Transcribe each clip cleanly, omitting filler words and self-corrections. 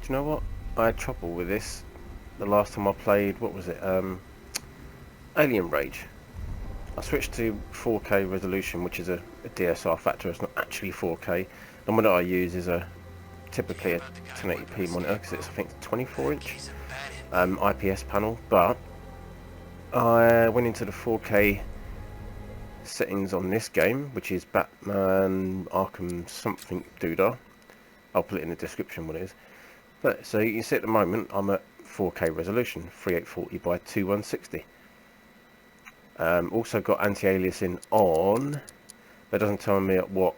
you know what? I had trouble with this the last time I played, what was it? Alien Rage. I switched to 4K resolution, which is a DSR factor. It's not actually 4K. The monitor I use is typically a 1080p monitor because it's, I think, 24-inch IPS panel. But I went into the 4K settings on this game, which is Batman Arkham something doodah. I'll put it in the description what it is. But so you can see at the moment I'm at 4K resolution, 3840 by 2160. Also got anti-aliasing on, but it doesn't tell me at what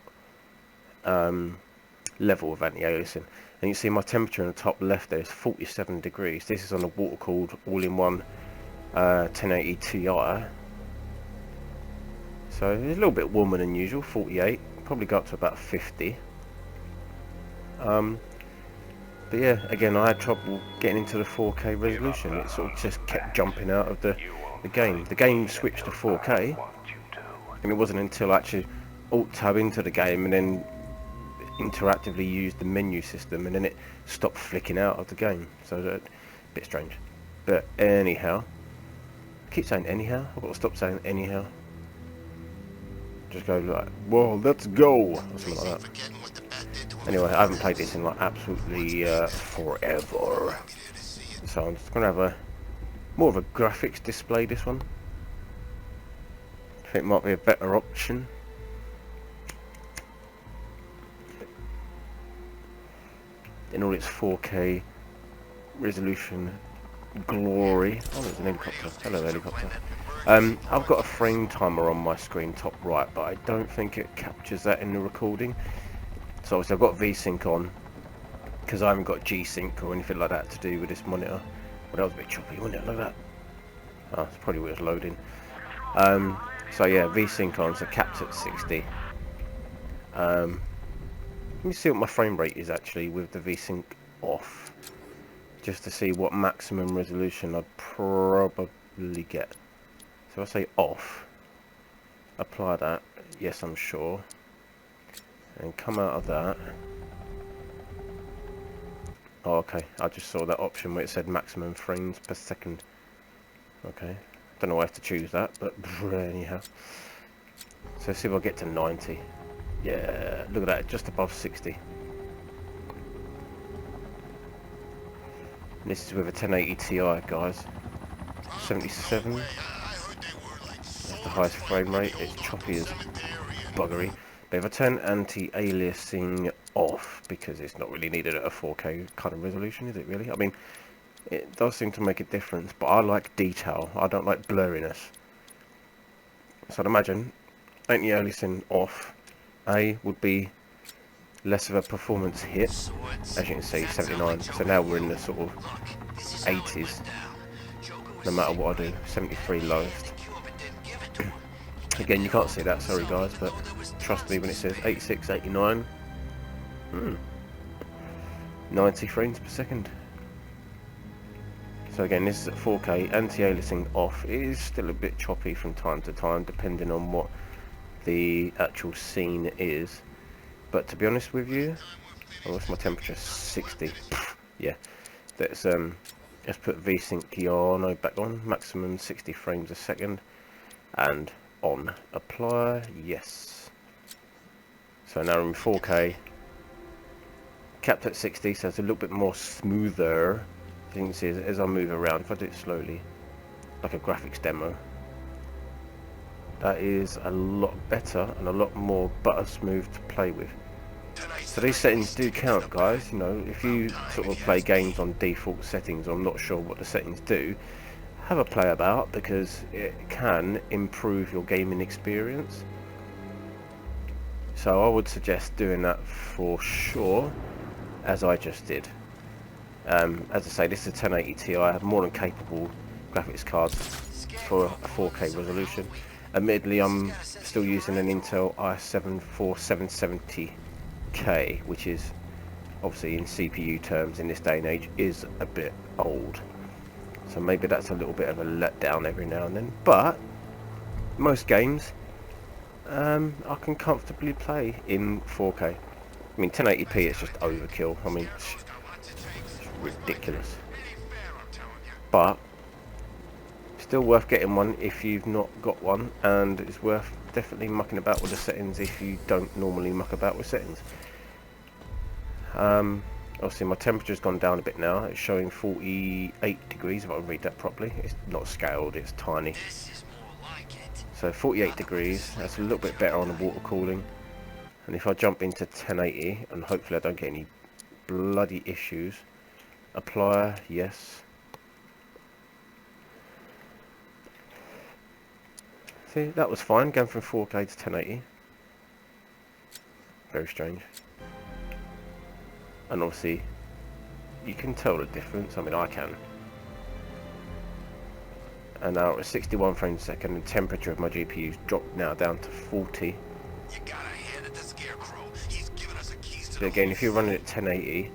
level of anti-aliasing. And you see my temperature in the top left there is 47 degrees. This is on a water-cooled all-in-one 1080 Ti. So it's a little bit warmer than usual, 48. Probably go up to about 50. But yeah, again, I had trouble getting into the 4K resolution. It sort of just kept jumping out of the game. The game switched to 4K, and it wasn't until I actually alt-tab into the game and then interactively used the menu system, and then it stopped flicking out of the game. So a bit strange. But anyhow, I keep saying anyhow. I've got to stop saying anyhow. Just go like, whoa, let's go, or something like that. Anyway, I haven't played this in like absolutely forever, so I'm just gonna have more of a graphics display. This one, I think, might be a better option. In all its 4K resolution glory. Oh, there's an helicopter. Hello, helicopter. I've got a frame timer on my screen top right, but I don't think it captures that in the recording. So obviously I've got VSync on because I haven't got G-Sync or anything like that to do with this monitor. Well, that was a bit choppy, wasn't it? Look at that. Oh, it's probably where it's loading. So yeah, VSync on, so capped at 60. Let me see what my frame rate is actually with the VSync off, just to see what maximum resolution I'd probably get. So I say off, apply that, yes I'm sure, and come out of that. Oh, okay, I just saw that option where it said maximum frames per second. Okay, don't know why I have to choose that, but anyhow. So let's see if I get to 90. Yeah, look at that, just above 60. This is with a 1080 Ti, guys. 77. That's the highest frame rate. It's choppy as buggery. But if I turn anti-aliasing off, because it's not really needed at a 4K kind of resolution, is it really? I mean, it does seem to make a difference, but I like detail. I don't like blurriness. So I'd imagine anti-aliasing off, A, would be less of a performance hit. As you can see, 79. So now we're in the sort of 80s. No matter what I do, 73 lowest. Again, you can't see that, sorry guys, but trust me when it says 86, 89. 90 frames per second. So again, this is at 4K, anti-aliasing off. It is still a bit choppy from time to time, depending on what the actual scene is. But to be honest with you, oh, what's my temperature? 60. Yeah, that's let's put VSync on, no, back on, maximum 60 frames a second, and on, apply, yes. So now we're in 4K, capped at 60, so it's a little bit more smoother. As you can see, as I move around, if I do it slowly, like a graphics demo, that is a lot better and a lot more butter smooth to play with. So these settings do count, guys. You know, if you sort of play games on default settings, or I'm not sure what the settings do, have a play about, because it can improve your gaming experience. So I would suggest doing that for sure, as I just did. As I say, this is a 1080 Ti. I have more than capable graphics cards for a 4K resolution. Admittedly, I'm still using an Intel i7-4770K, which is obviously in CPU terms in this day and age is a bit old. So maybe that's a little bit of a letdown every now and then. But most games I can comfortably play in 4K. I mean, 1080p is just overkill. I mean, ridiculous. But still worth getting one if you've not got one, and it's worth definitely mucking about with the settings if you don't normally muck about with settings. Obviously my temperature's gone down a bit now. It's showing 48 degrees if I read that properly. It's not scaled, it's tiny. So 48 degrees, that's a little bit better on the water cooling. And if I jump into 1080, and hopefully I don't get any bloody issues. Apply, yes. See, that was fine, going from 4K to 1080. Very strange. And obviously, you can tell the difference, I mean I can. And now at 61 frames a second, the temperature of my GPU's dropped now down to 40. But again, if you're running at 1080,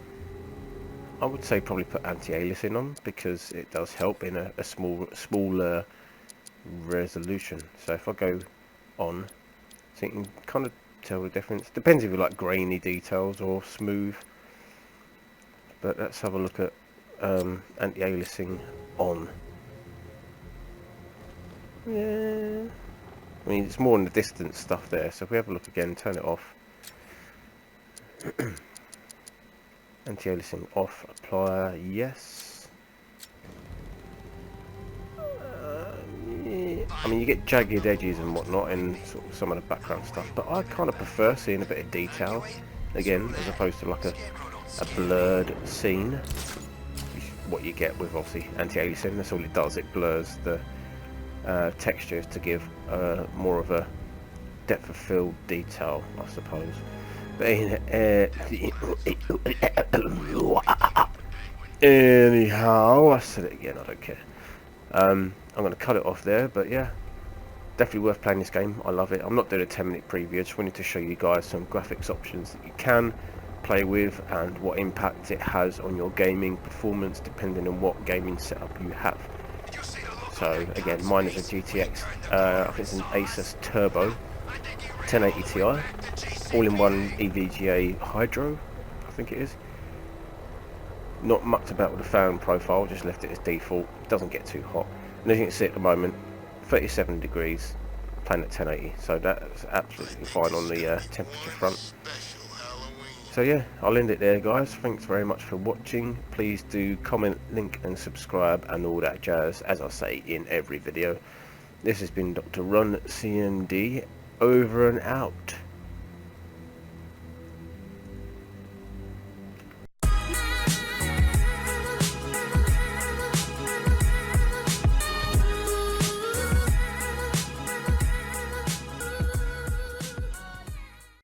I would say probably put anti-aliasing on, because it does help in a smaller resolution. So if I go on, so you can kind of tell the difference. Depends if you like grainy details or smooth. But let's have a look at anti-aliasing on. Yeah, I mean it's more in the distance stuff there. So if we have a look again, turn it off. Anti-aliasing off, apply, yes. Yeah. I mean you get jagged edges and whatnot in sort of some of the background stuff, but I kind of prefer seeing a bit of detail again, as opposed to like a blurred scene, which is what you get with obviously anti-aliasing. That's all it does, it blurs the textures to give more of a depth of field detail, I suppose. But anyhow, I said it again, I don't care. I'm going to cut it off there, but yeah, definitely worth playing this game. I love it. I'm not doing a 10-minute preview, I just wanted to show you guys some graphics options that you can play with and what impact it has on your gaming performance depending on what gaming setup you have. So again, mine is a GTX, I think it's an Asus Turbo 1080 Ti, all-in-one EVGA Hydro, I think it is. Not mucked about with the fan profile, just left it as default. It doesn't get too hot. And as you can see at the moment, 37 degrees, playing at 1080, so that's absolutely fine on the temperature front. So yeah, I'll end it there guys. Thanks very much for watching. Please do comment, link and subscribe and all that jazz, as I say in every video. This has been DrRunCMD, over and out.